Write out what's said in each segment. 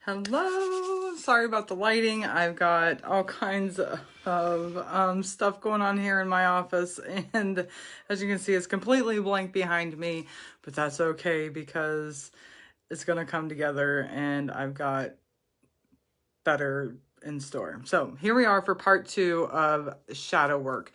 Hello, sorry about the lighting. I've got all kinds of stuff going on here in my office, and as you can see, it's completely blank behind me, but that's okay because it's gonna come together and I've got better in store. So here we are for part 2 of shadow work.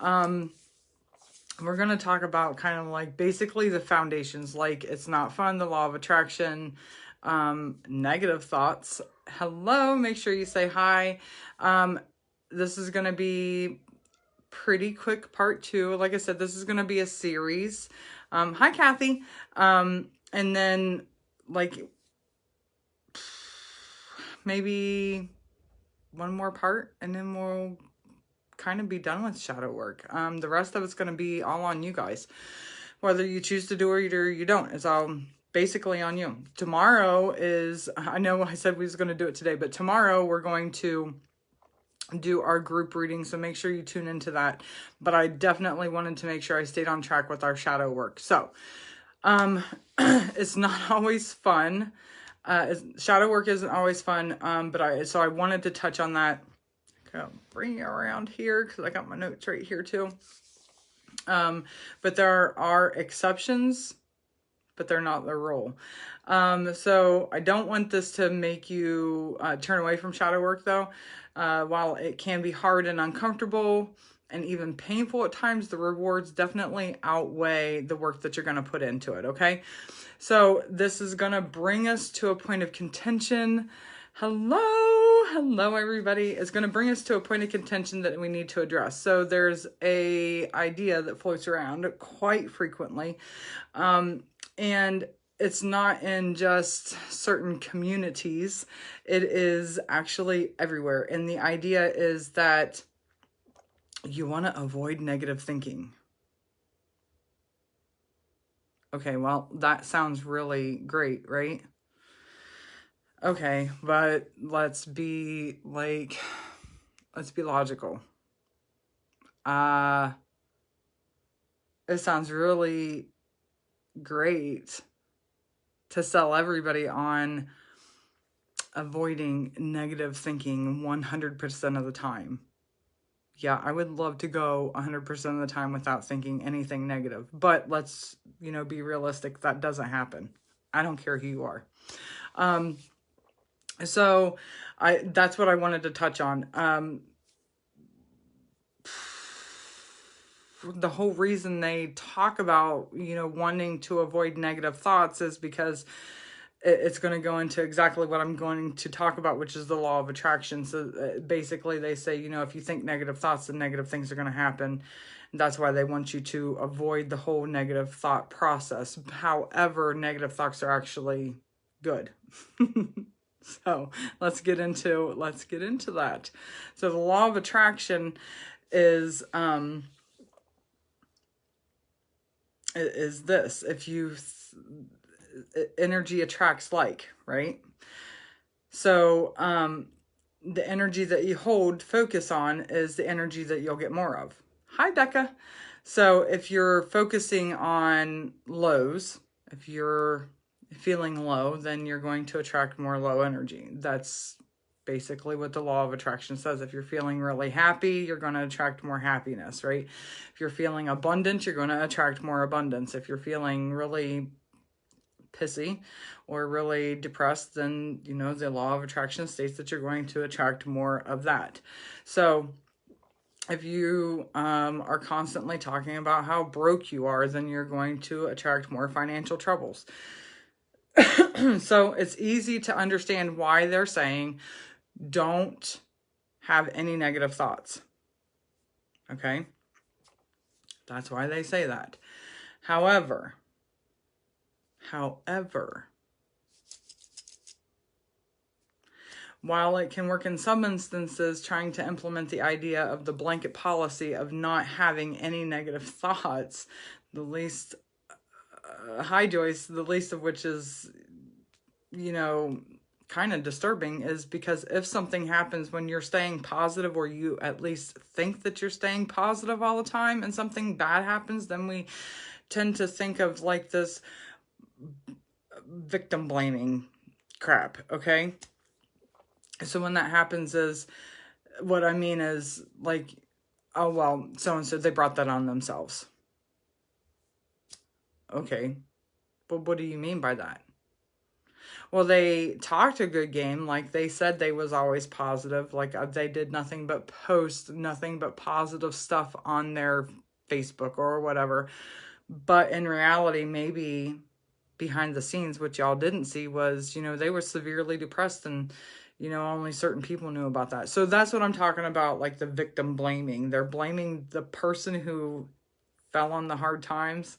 We're going to talk about kind of like basically the foundations, like it's not fun, the law of attraction, negative thoughts. Hello, make sure you say hi. This is going to be pretty quick part 2. Like I said, this is going to be a series. Hi, Kathy. And then like maybe one more part and then we'll kind of be done with shadow work. The rest of it's going to be all on you guys. Whether you choose to do it or you don't, it's all basically on you. Tomorrow is, I know I said we was going to do it today, but tomorrow we're going to do our group reading, so make sure you tune into that. But I definitely wanted to make sure I stayed on track with our shadow work. So, it's not always fun. Shadow work isn't always fun, but I wanted to touch on that. I'll bring you around here because I got my notes right here too. But there are exceptions, but they're not the rule. So I don't want this to make you turn away from shadow work though. While it can be hard and uncomfortable and even painful at times, the rewards definitely outweigh the work that you're going to put into it, okay? So this is going to bring us to a point of contention. Hello everybody. It's going to bring us to a point of contention that we need to address. So there's a idea that floats around quite frequently, and it's not in just certain communities. It is actually everywhere. And the idea is that you want to avoid negative thinking. Okay, well, that sounds really great, right? Okay, but let's be logical. It sounds really great to sell everybody on avoiding negative thinking 100% of the time. Yeah, I would love to go 100% of the time without thinking anything negative, but let's, be realistic. That doesn't happen. I don't care who you are. So that's what I wanted to touch on. The whole reason they talk about, wanting to avoid negative thoughts is because it's going to go into exactly what I'm going to talk about, which is the law of attraction. So basically they say, if you think negative thoughts, then negative things are going to happen. That's why they want you to avoid the whole negative thought process. However, negative thoughts are actually good. So let's get into that. So the law of attraction is this: if you energy attracts like, right? So the energy that you focus on is the energy that you'll get more of. Hi, Becca. So if you're focusing on lows, if you're feeling low, then you're going to attract more low energy. That's basically what the law of attraction says. If you're feeling really happy, you're going to attract more happiness, right? If you're feeling abundant, you're going to attract more abundance. If you're feeling really pissy or really depressed, then, the law of attraction states that you're going to attract more of that. So if you are constantly talking about how broke you are, then you're going to attract more financial troubles. So it's easy to understand why they're saying don't have any negative thoughts. Okay? That's why they say that. However, while it can work in some instances, trying to implement the idea of the blanket policy of not having any negative thoughts, the least, hi Joyce, the least of which is, kind of disturbing, is because if something happens when you're staying positive, or you at least think that you're staying positive all the time, and something bad happens, then we tend to think of like this victim blaming crap, okay? So when that happens is, what I mean is like, oh, well, so-and-so, they brought that on themselves. Okay, but what do you mean by that? Well, they talked a good game. Like they said they was always positive. Like they did nothing but post nothing but positive stuff on their Facebook or whatever. But in reality, maybe behind the scenes, what y'all didn't see was, they were severely depressed, and, only certain people knew about that. So that's what I'm talking about, like the victim blaming. They're blaming the person who fell on the hard times.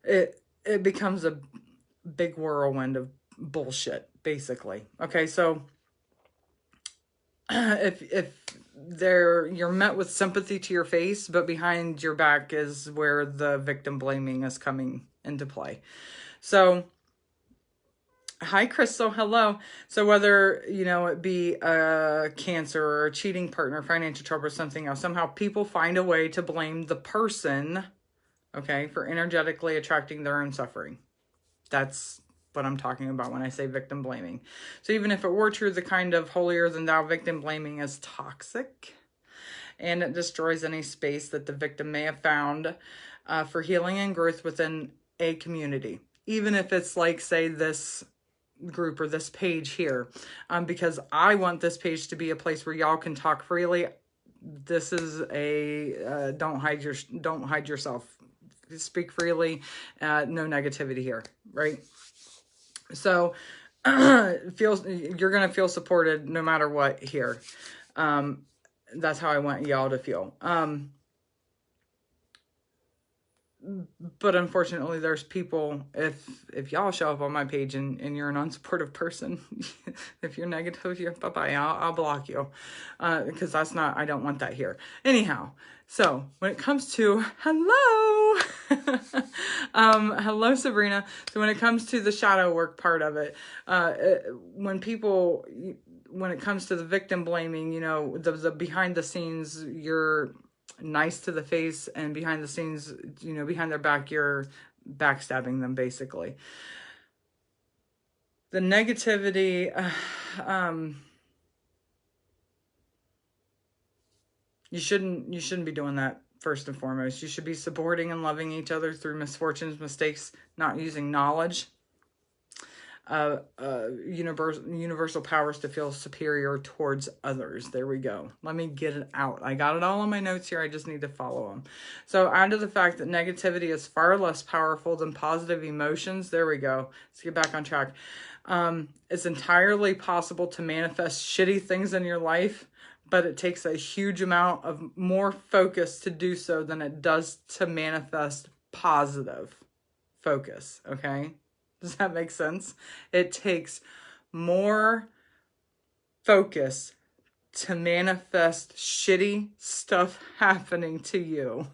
It becomes a big whirlwind of bullshit, basically. Okay, so if you're met with sympathy to your face, but behind your back is where the victim blaming is coming into play. So, hi, Crystal. Hello. So whether, it be a cancer or a cheating partner, financial trouble, or something else, somehow people find a way to blame the person, okay, for energetically attracting their own suffering. That's what I'm talking about when I say victim blaming. So even if it were true, the kind of holier than thou victim blaming is toxic, and it destroys any space that the victim may have found for healing and growth within a community. Even if it's like, say, this group or this page here, because I want this page to be a place where y'all can talk freely. This is a don't hide yourself. Speak freely. No negativity here, right? So you're gonna feel supported no matter what here. That's how I want y'all to feel. But unfortunately, there's people, if y'all show up on my page and you're an unsupportive person, if you're negative, you're bye-bye, I'll block you. Because I don't want that here. Anyhow, so when it comes to, hello, hello, Sabrina. So when it comes to the shadow work part of it, when it comes to the victim blaming, the behind the scenes, you're nice to the face, and behind the scenes, behind their back, you're backstabbing them, basically. The negativity, you shouldn't be doing that. First and foremost, you should be supporting and loving each other through misfortunes, mistakes, not using knowledge, universal powers to feel superior towards others. There we go. Let me get it out. I got it all on my notes here. I just need to follow them. So add to the fact that negativity is far less powerful than positive emotions. There we go. Let's get back on track. It's entirely possible to manifest shitty things in your life, but it takes a huge amount of more focus to do so than it does to manifest positive focus. Okay? Does that make sense? It takes more focus to manifest shitty stuff happening to you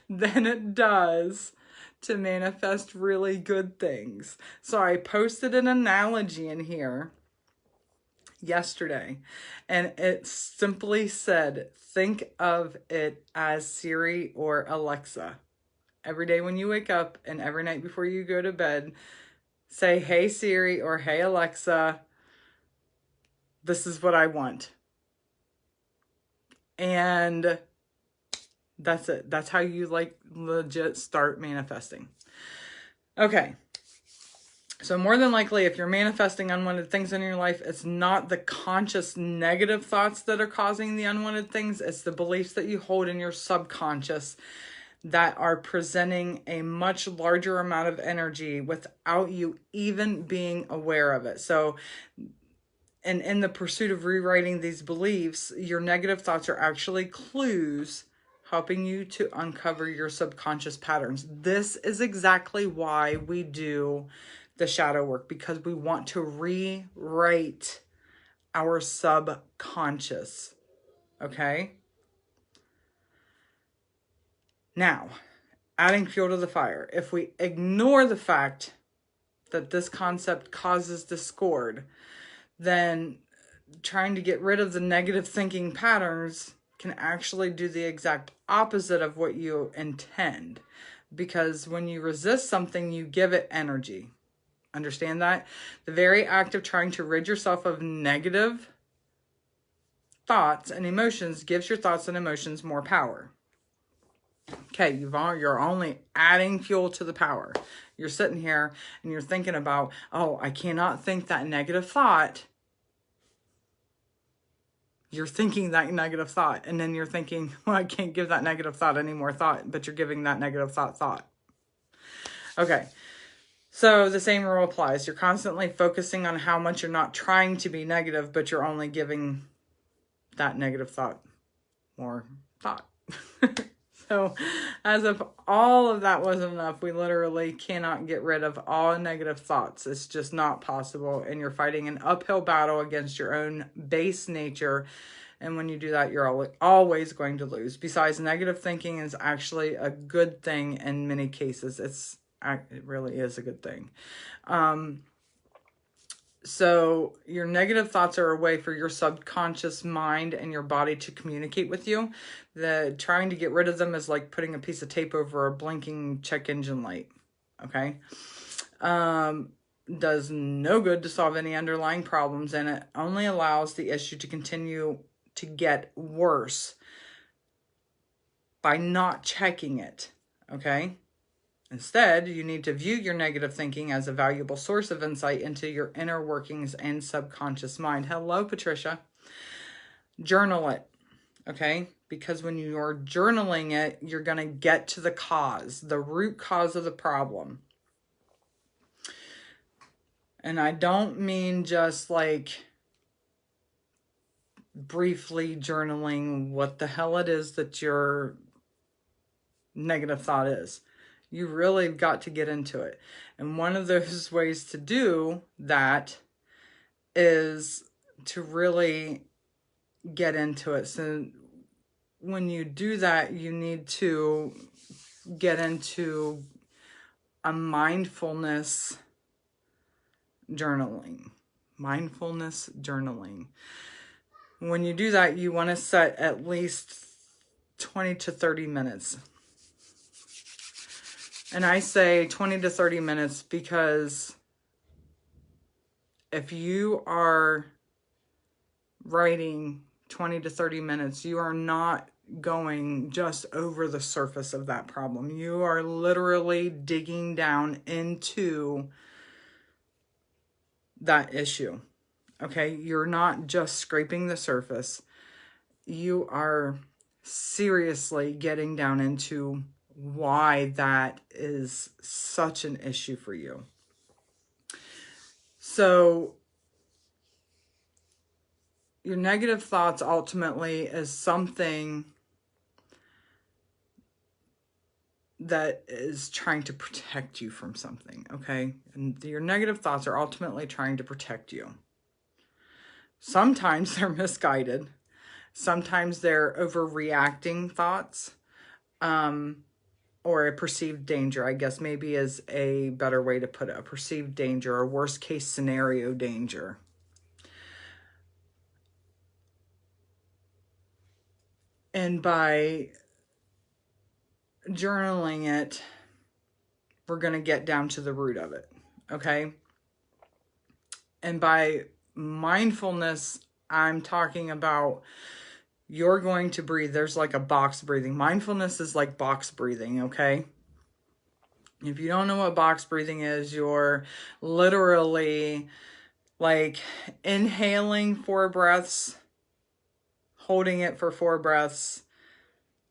than it does to manifest really good things. So I posted an analogy in here yesterday, and it simply said, think of it as Siri or Alexa. Every day when you wake up and every night before you go to bed, say, hey Siri or hey Alexa, this is what I want. And that's it. That's how you legit start manifesting. Okay. So more than likely, if you're manifesting unwanted things in your life, it's not the conscious negative thoughts that are causing the unwanted things. It's the beliefs that you hold in your subconscious that are presenting a much larger amount of energy without you even being aware of it. So, and in the pursuit of rewriting these beliefs, your negative thoughts are actually clues helping you to uncover your subconscious patterns. This is exactly why we do the shadow work, because we want to rewrite our subconscious. Okay? Now, adding fuel to the fire. If we ignore the fact that this concept causes discord, then trying to get rid of the negative thinking patterns can actually do the exact opposite of what you intend. Because when you resist something, you give it energy. Understand that? The very act of trying to rid yourself of negative thoughts and emotions gives your thoughts and emotions more power. Okay, you're only adding fuel to the power. You're sitting here and you're thinking about, oh, I cannot think that negative thought. You're thinking that negative thought, and then you're thinking, well, I can't give that negative thought any more thought, but you're giving that negative thought. Okay, so the same rule applies. You're constantly focusing on how much you're not trying to be negative, but you're only giving that negative thought more thought. So as if all of that wasn't enough, we literally cannot get rid of all negative thoughts. It's just not possible. And you're fighting an uphill battle against your own base nature. And when you do that, you're always going to lose. Besides, negative thinking is actually a good thing in many cases. It really is a good thing. So your negative thoughts are a way for your subconscious mind and your body to communicate with you. Trying to get rid of them is like putting a piece of tape over a blinking check engine light. Okay. Does no good to solve any underlying problems, and it only allows the issue to continue to get worse by not checking it. Okay. Instead, you need to view your negative thinking as a valuable source of insight into your inner workings and subconscious mind. Hello, Patricia. Journal it, okay? Because when you're journaling it, you're going to get to the cause, the root cause of the problem. And I don't mean just like briefly journaling what the hell it is that your negative thought is. You really got to get into it. And one of those ways to do that is to really get into it. So when you do that, you need to get into a mindfulness journaling. Mindfulness journaling. When you do that, you want to set at least 20 to 30 minutes. And I say 20 to 30 minutes because if you are writing 20 to 30 minutes, you are not going just over the surface of that problem. You are literally digging down into that issue. Okay? You're not just scraping the surface. You are seriously getting down into why that is such an issue for you. So your negative thoughts ultimately is something that is trying to protect you from something, okay? And your negative thoughts are ultimately trying to protect you. Sometimes they're misguided. Sometimes they're overreacting thoughts. Or a perceived danger, I guess maybe is a better way to put it. A perceived danger or worst case scenario danger. And by journaling it, we're going to get down to the root of it, okay? And by mindfulness, I'm talking about you're going to breathe. There's like a box breathing. Mindfulness is like box breathing, okay? If you don't know what box breathing is, you're literally like inhaling 4 breaths, holding it for 4 breaths,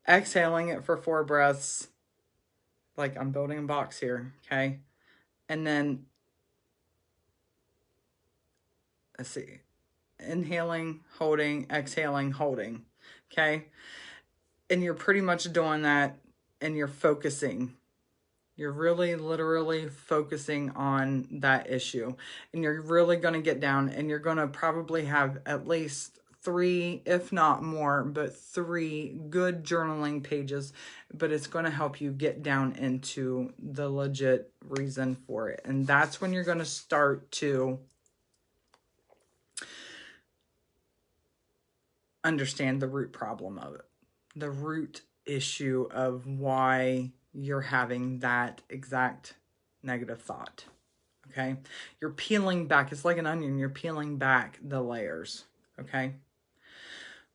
exhaling it for 4 breaths. Like I'm building a box here, okay? And then, let's see, inhaling, holding, exhaling, holding, okay? And you're pretty much doing that and you're focusing. You're really literally focusing on that issue. And you're really going to get down and you're going to probably have at least 3, if not more, but 3 good journaling pages. But it's going to help you get down into the legit reason for it. And that's when you're going to start to understand the root problem of it. The root issue of why you're having that exact negative thought. okay? You're peeling back. It's like an onion. You're peeling back the layers, okay?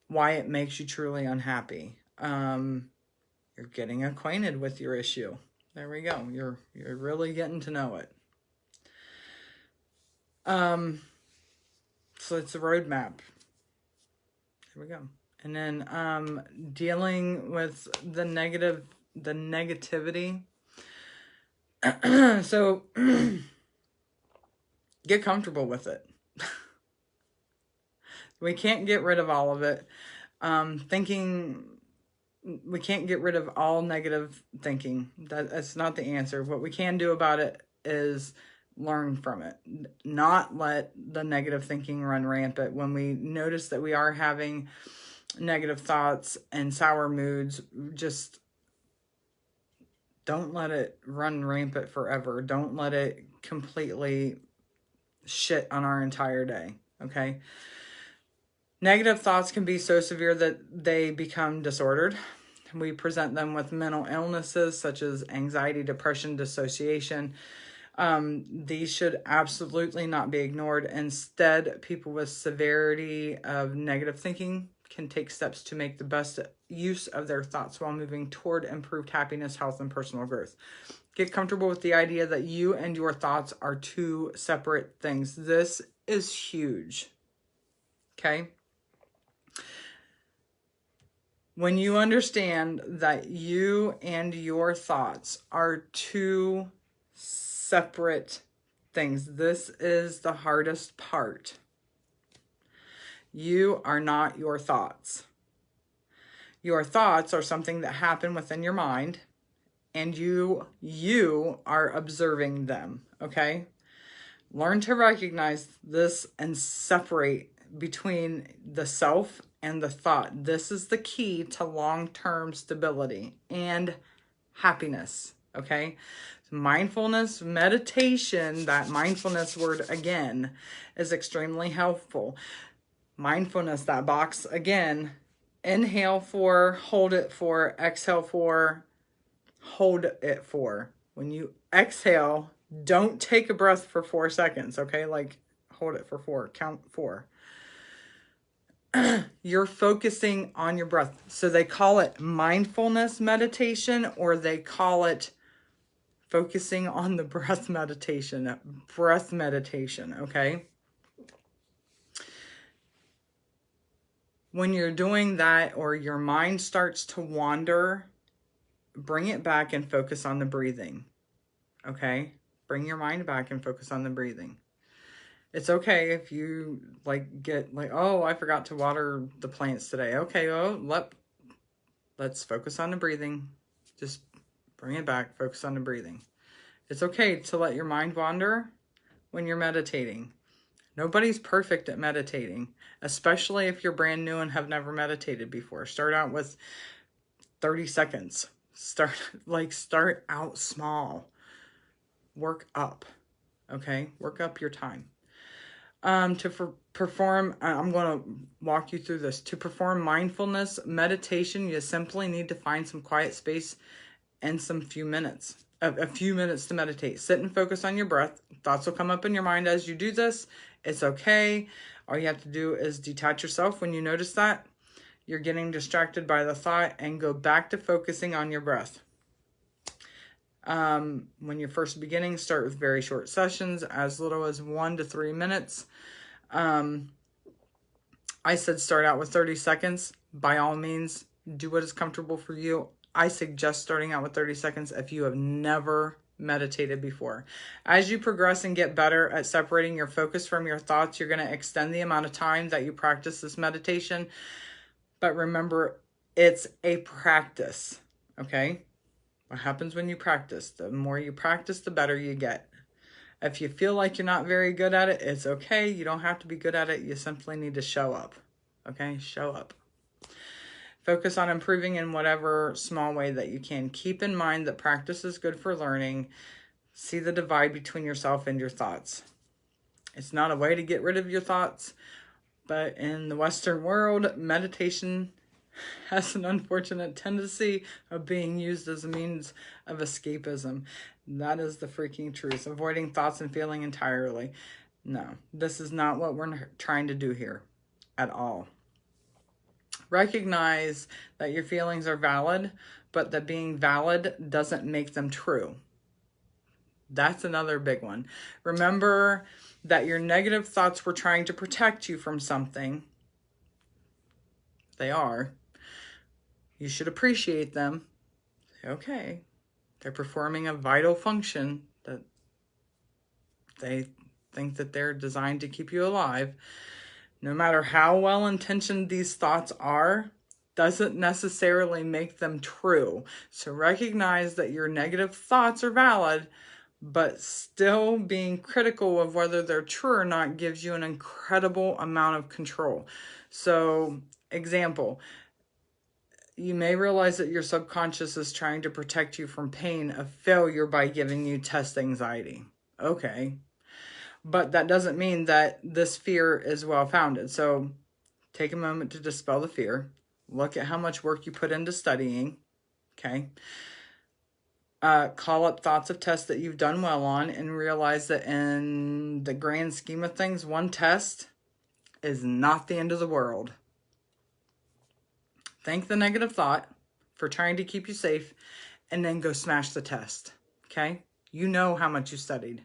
Why it makes you truly unhappy. You're getting acquainted with your issue. There we go. You're really getting to know it. So it's a roadmap. Here we go. And then dealing with the negativity. So get comfortable with it. We can't get rid of all of it. We can't get rid of all negative thinking. That's not the answer. What we can do about it is learn from it. Not let the negative thinking run rampant. When we notice that we are having negative thoughts and sour moods, just don't let it run rampant forever. Don't let it completely shit on our entire day, okay? Negative thoughts can be so severe that they become disordered. We present them with mental illnesses such as anxiety, depression, dissociation. These should absolutely not be ignored. Instead, people with severity of negative thinking can take steps to make the best use of their thoughts while moving toward improved happiness, health, and personal growth. Get comfortable with the idea that you and your thoughts are two separate things. This is huge, okay? When you understand that you and your thoughts are two separate things, this is the hardest part. You are not your thoughts. Your thoughts are something that happen within your mind, and you are observing them, okay? Learn to recognize this and separate between the self and the thought. This is the key to long-term stability and happiness, okay? Mindfulness, meditation, that mindfulness word again, is extremely helpful. Mindfulness, that box again, inhale for, hold it for, exhale for, hold it for. When you exhale, don't take a breath for 4 seconds, okay? Like, hold it for 4, count 4. You're focusing on your breath. So they call it mindfulness meditation, or they call it focusing on the breath meditation, okay? When you're doing that, or your mind starts to wander, bring it back and focus on the breathing, okay? Bring your mind back and focus on the breathing. It's okay if you get oh, I forgot to water the plants today. Okay, let's focus on the breathing. Just bring it back, focus on the breathing. It's okay to let your mind wander when you're meditating. Nobody's perfect at meditating, especially if you're brand new and have never meditated before. Start out with 30 seconds. Start out small. Work up, okay? Work up your time. Perform, I'm going to walk you through this. To perform mindfulness meditation, you simply need to find some quiet space and a few minutes to meditate. Sit and focus on your breath. Thoughts will come up in your mind as you do this. It's okay. All you have to do is detach yourself when you notice that you're getting distracted by the thought, and go back to focusing on your breath. When you're first beginning, start with very short sessions, as little as 1 to 3 minutes. I said start out with 30 seconds. By all means, do what is comfortable for you. I suggest starting out with 30 seconds if you have never meditated before. As you progress and get better at separating your focus from your thoughts, you're going to extend the amount of time that you practice this meditation. But remember, it's a practice, okay? What happens when you practice? The more you practice, the better you get. If you feel like you're not very good at it, it's okay. You don't have to be good at it. You simply need to show up, okay? Show up. Focus on improving in whatever small way that you can. Keep in mind that practice is good for learning. See the divide between yourself and your thoughts. It's not a way to get rid of your thoughts, but in the Western world, meditation has an unfortunate tendency of being used as a means of escapism. That is the freaking truth. Avoiding thoughts and feeling entirely. No, this is not what we're trying to do here at all. Recognize that your feelings are valid, but that being valid doesn't make them true. That's another big one. Remember that your negative thoughts were trying to protect you from something. They are. You should appreciate them. Okay, they're performing a vital function that they think that they're designed to keep you alive. No matter how well-intentioned these thoughts are, doesn't necessarily make them true. So recognize that your negative thoughts are valid, but still being critical of whether they're true or not gives you an incredible amount of control. So, example, you may realize that your subconscious is trying to protect you from pain of failure by giving you test anxiety. Okay. But that doesn't mean that this fear is well-founded. So take a moment to dispel the fear. Look at how much work you put into studying. Okay. Call up thoughts of tests that you've done well on and realize that in the grand scheme of things, one test is not the end of the world. Thank the negative thought for trying to keep you safe and then go smash the test. Okay? You know how much you studied.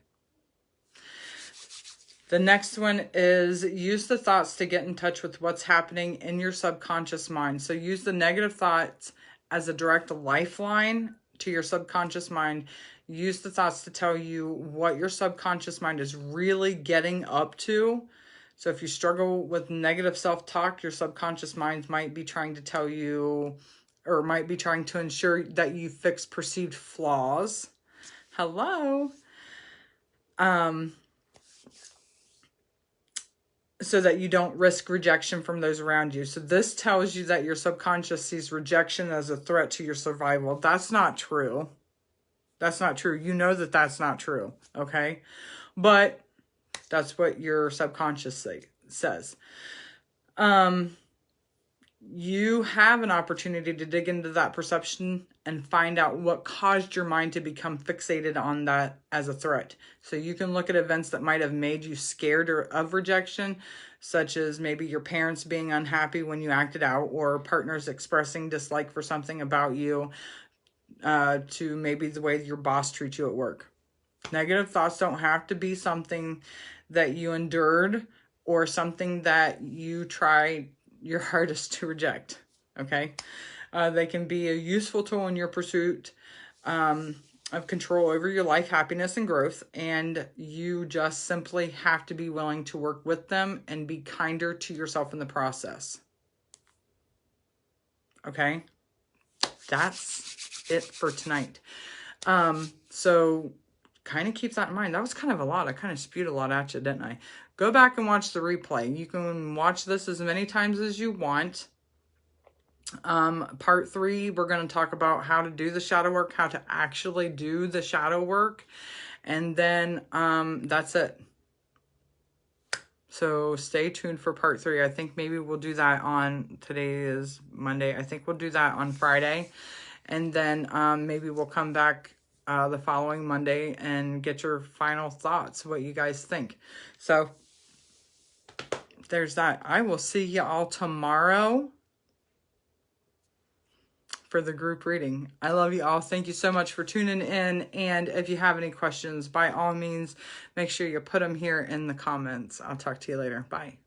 The next one is use the thoughts to get in touch with what's happening in your subconscious mind. So use the negative thoughts as a direct lifeline to your subconscious mind. Use the thoughts to tell you what your subconscious mind is really getting up to. So if you struggle with negative self-talk, your subconscious mind might be trying to tell you, or might be trying to ensure that you fix perceived flaws. Hello. So that you don't risk rejection from those around you. So this tells you that your subconscious sees rejection as a threat to your survival. That's not true. That's not true. You know that that's not true, okay? But that's what your subconscious says. You have an opportunity to dig into that perception and find out what caused your mind to become fixated on that as a threat. So you can look at events that might have made you scared of rejection, such as maybe your parents being unhappy when you acted out, or partners expressing dislike for something about you, to maybe the way your boss treats you at work. Negative thoughts don't have to be something that you endured or something that you try your hardest to reject, okay? They can be a useful tool in your pursuit of control over your life, happiness, and growth, and you just simply have to be willing to work with them and be kinder to yourself in the process, okay? That's it for tonight. So kind of keep that in mind. That was kind of a lot. I kind of spewed a lot at you, didn't I? Go back and watch the replay. You can watch this as many times as you want. Part 3, we're going to talk about how to do the shadow work, how to actually do the shadow work. And then that's it. So stay tuned for part 3. I think maybe we'll do that on, today is Monday. I think we'll do that on Friday. And then maybe we'll come back the following Monday and get your final thoughts, what you guys think. So there's that. I will see you all tomorrow for the group reading. I love you all. Thank you so much for tuning in. And if you have any questions, by all means, make sure you put them here in the comments. I'll talk to you later. Bye.